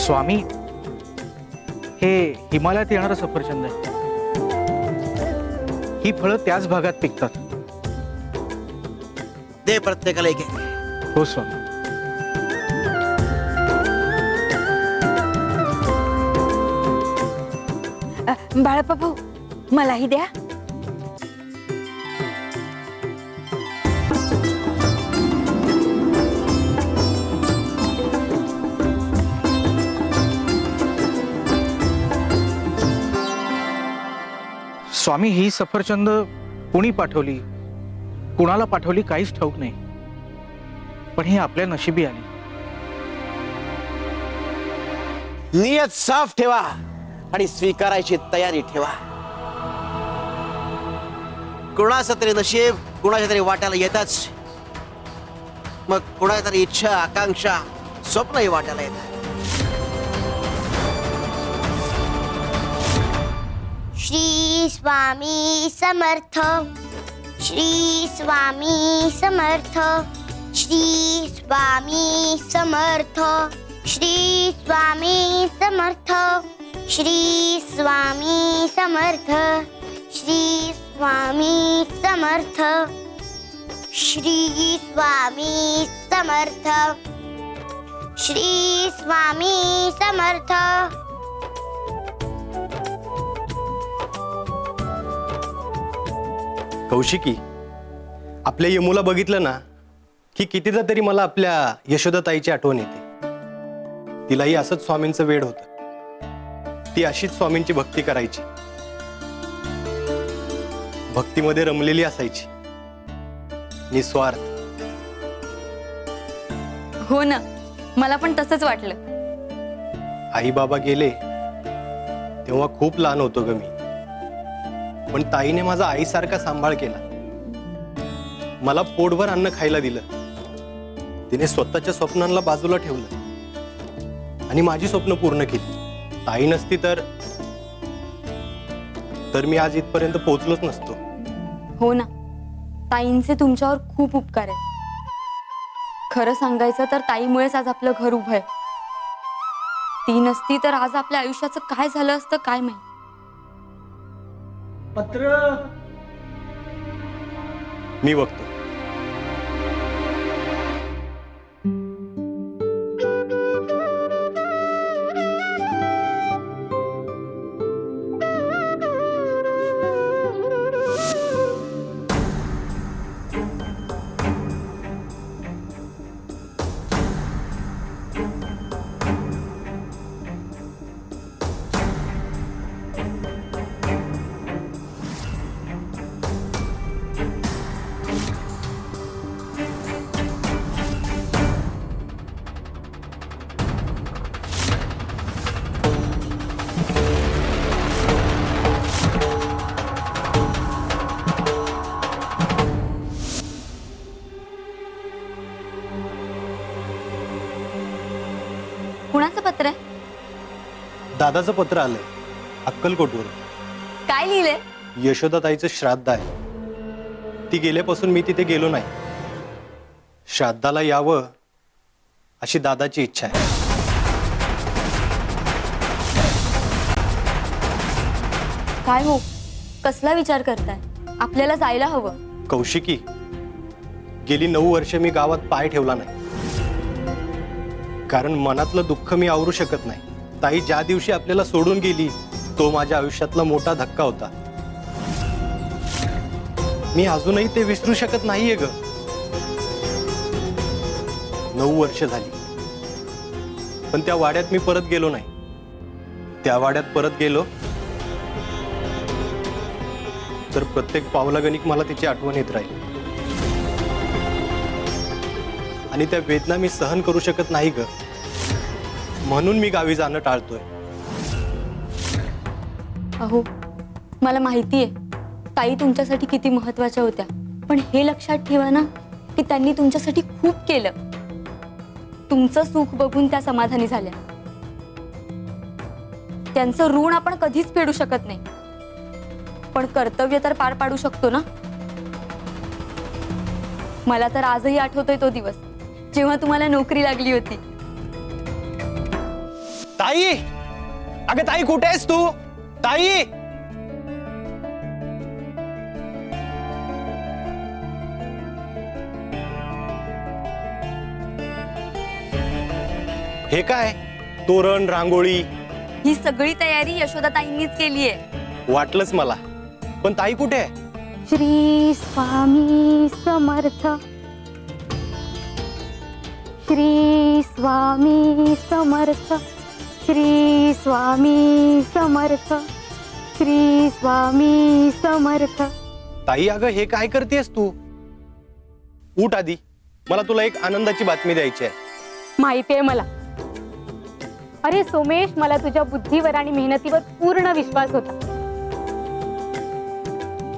स्वामी, हे हिमालयात येणारं सफरचंद आहे. ही फळं त्याच भागात पिकतात. दे प्रत्येकाला एक एक. हो स्वामी. बाळप्पा भाऊ, मलाही द्या. स्वामी, ही सफरचंद कुणी पाठवली, कुणाला पाठवली काहीच ठाऊक नाही, पण ही आपल्या नशिबी आली. नियत साफ ठेवा आणि स्वीकारायची तयारी ठेवा. कुणाचं तरी नशीब कुणाच्या तरी वाट्याला येतच. मग कुणाच्या तरी इच्छा, आकांक्षा, स्वप्नही वाट्याला येतात. श्री स्वामी समर्थ. श्री स्वामी समर्थ. श्री स्वामी समर्थ. श्री स्वामी समर्थ. श्री स्वामी समर्थ. श्री स्वामी समर्थ. श्री स्वामी समर्थ. श्री स्वामी समर्थ. कौशिकी, आपल्या यमुला बघितलं ना की कितीदा तरी मला आपल्या यशोदाताईची आठवण येते. तिलाही असंच स्वामींचं वेड होतं. ती अशीच स्वामींची भक्ती करायची, भक्तीमध्ये रमलेली असायची, निस्वार्थ. हो ना, मला पण तसंच वाटलं. आई बाबा गेले तेव्हा खूप लहान होतो ग मी, पण ताईने माझा आईसारखा सांभाळ केला. मला पोटभर अन्न खायला दिलं. तिने स्वतःच्या स्वप्नांना बाजूला ठेवलं आणि माझी स्वप्न पूर्ण केली. ताई नसती तर मी आज इथपर्यंत पोहोचलोच नसतो. हो ना, ताईंचे तुमच्यावर खूप उपकार आहेत. खरं सांगायचं तर ताईमुळेच आज आपलं घर उभं आहे. ती नसती तर आज आपल्या आयुष्याचं काय झालं असतं काय माहिती. पत्र. मी बघतो. कुणाचं पत्र आहे? दादाचं पत्र आलंय अक्कलकोटवरून. काय लिहिलंय? यशोदाताईचं श्राद्ध आहे. ती गेल्यापासून मी तिथे गेलो नाही. श्राद्धाला यावं अशी दादाची इच्छा आहे. काय हो, कसला विचार करताय? आपल्याला जायला हवं. कौशिकी, गेली 9 वर्ष मी गावात पाय ठेवला नाही, कारण मनातलं दुःख मी आवरू शकत नाही. ताई ज्या दिवशी आपल्याला सोडून गेली तो माझ्या आयुष्यातला मोठा धक्का होता. मी अजूनही ते विसरू शकत नाहीये ग. 9 वर्ष झाली, पण त्या वाड्यात मी परत गेलो नाही. त्या वाड्यात परत गेलो तर प्रत्येक पावलागणिक मला तिची आठवण येत राहील आणि त्या वेदना मी सहन करू शकत नाही ग. म्हणून मी गावी जाणं टाळतोय. अहो, मला माहितीये ताई तुमच्यासाठी किती महत्वाच्या होत्या, पण हे लक्षात ठेवा ना की त्यांनी तुमच्यासाठी खूप केलं. तुमचं सुख बघून त्या समाधानी झाल्या. त्यांचं ऋण आपण कधीच फेडू शकत नाही, पण कर्तव्य तर पार पाडू शकतो ना. मला तर आजही आठवतोय तो दिवस जेव्हा तुम्हाला नोकरी लागली होती. ताई, अगं ताई कुठे आहेस तू? ताई, हे काय? तोरण, रांगोळी? ही सगळी तयारी यशोदाताईंनीच केली आहे. वाटलंच मला, पण ताई कुठे आहे? श्री स्वामी समर्थ, श्री स्वामी समर्थ, श्री स्वामी समर्थ, श्री स्वामी समर्थ. ताई अगं हे काय करतेस तू? उठ आधी, मला तुला एक आनंदाची बातमी द्यायची आहे. माहिती आहे मला. अरे सोमेश, मला तुझ्या बुद्धीवर आणि मेहनतीवर पूर्ण विश्वास होता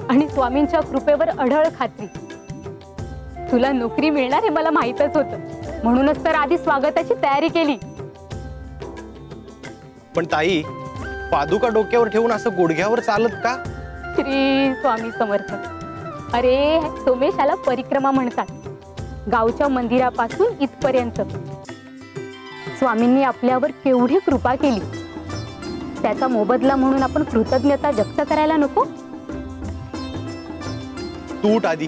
आणि स्वामींच्या कृपेवर अढळ खात्री. तुला नोकरी मिळणार हे मला माहीतच होतं, म्हणूनच तर आधी स्वागताची तयारी केली. पण ताई, पादुका डोक्यावर ठेवून असं गुडघ्यावर चालत का? श्री स्वामी समर्थ. अरे सोमेश, याला परिक्रमा म्हणतात. गावच्या मंदिरापासून इथपर्यंत स्वामींनी आपल्यावर केवढी कृपा केली, त्याचा मोबदला म्हणून आपण कृतज्ञता व्यक्त करायला नको? तू उठ आधी.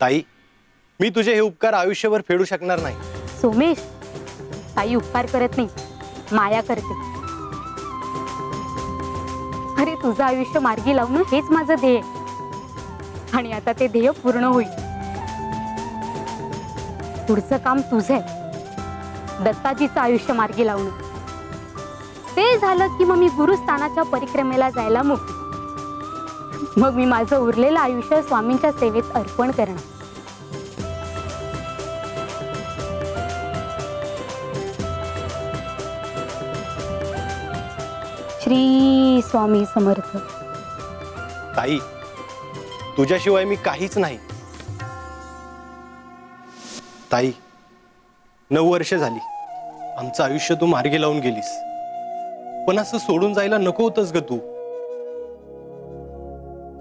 ताई, मी तुझे हे उपकार आयुष्यभर फेडू शकणार नाही. सोमेश, ताई उपकार करत नाही, माया करते. अरे तुझं आयुष्य मार्गी लावणं हेच माझं ध्येय, आणि आता ते ध्येय पूर्ण होईल. पुढचं काम तुझं आहे, दत्ताजीचं आयुष्य मार्गी लावणं. ते झालं की मग मी गुरुस्थानाच्या परिक्रमेला जायला मोकळी. मग मी माझं उरलेलं आयुष्य स्वामींच्या सेवेत अर्पण करणार. श्री स्वामी समर्थ. ताई, तुझ्याशिवाय मी काहीच नाही. ताई, 9 वर्ष झाली आमचं आयुष्य तू मार्गी लावून गेलीस, पण असं सोडून जायला नको होतंस ग तू.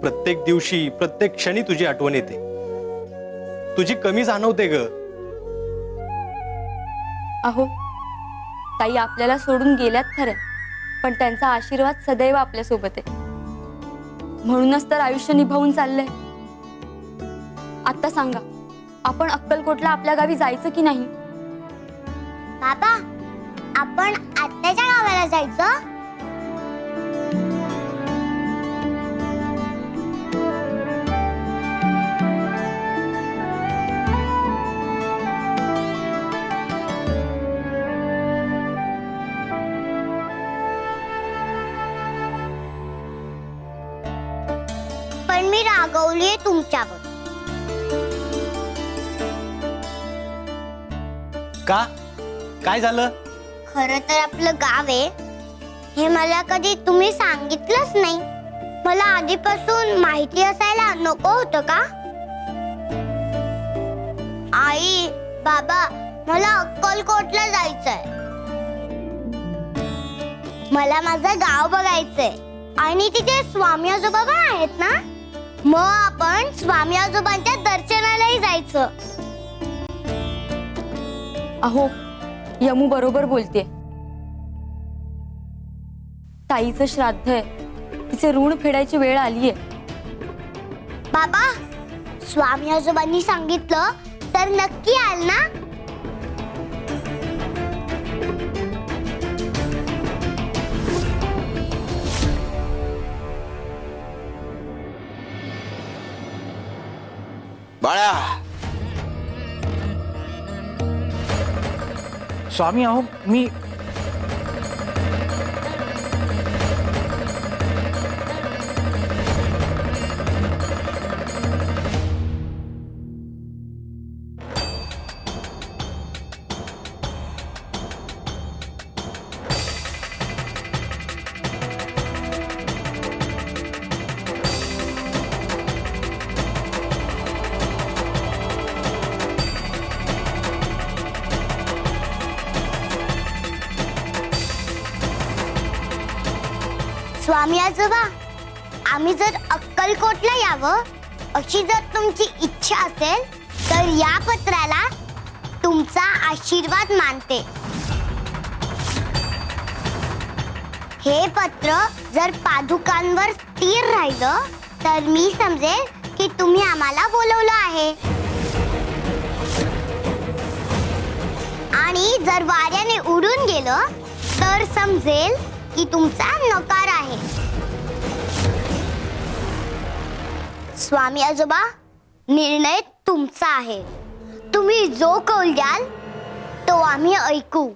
प्रत्येक दिवशी, प्रत्येक क्षणी तुझी आठवण येते, तुझी कमी जाणवते ग. अहो, ताई आपल्याला सोडून गेल्यात खरं, पण त्यांचा आशीर्वाद सदैव आपल्या सोबत आहे. म्हणूनच तर आयुष्य निभावून चाललंय. आता सांगा, आपण अक्कलकोटला आपल्या गावी जायचं की नाही? बाबा, आपण आत्याच्या गावाला जायचं. पण मी रागवलीये तुमच्यावर. का? काय झालं? खरं तर आपलं गाव आहे हे मला कधी तुम्ही सांगितलंच नाही. मला आधीपासून माहिती असायला नको होतं का? आई, बाबा, मला अक्कलकोटला जायचंय. मला माझं गाव बघायचंय आणि तिथे स्वामी आजोबा पण आहेत ना. मग आपण स्वामी आजोबांच्या दर्शनालाही जायचं. अहो, यमू बरोबर बोलते. ताईचं श्राद्ध आहे, तिचे ऋण फेडायची वेळ आलीये. बाबा, स्वामी आजोबांनी सांगितलं तर नक्की याल ना? बाळा, स्वामी अहो, मी स्वामी आजोबा, आम्ही जर अक्कलकोटला यावं अशी जर तुमची इच्छा असेल तर या पत्राला तुमचा आशीर्वाद मानते. हे पत्र जर पादुकांवर स्थिर राहिलं तर मी समजेल की तुम्ही आम्हाला बोलवलं आहे. आणि जर वाऱ्याने उडून गेलं तर समजेल की तुमचा नकार आहे. स्वामी आजोबा, निर्णय तुमचा आहे. तुम्ही जो कौल द्याल तो आम्ही ऐकू.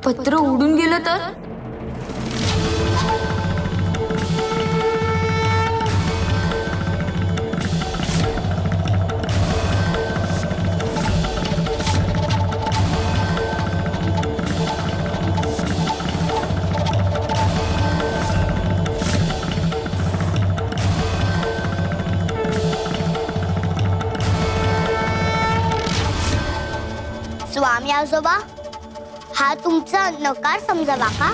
पत्र उडून गेलं तर? स्वामी आजोबा, हा तुमचा नकार समजावा का?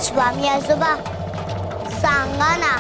स्वामी आजोबा, सांगा ना,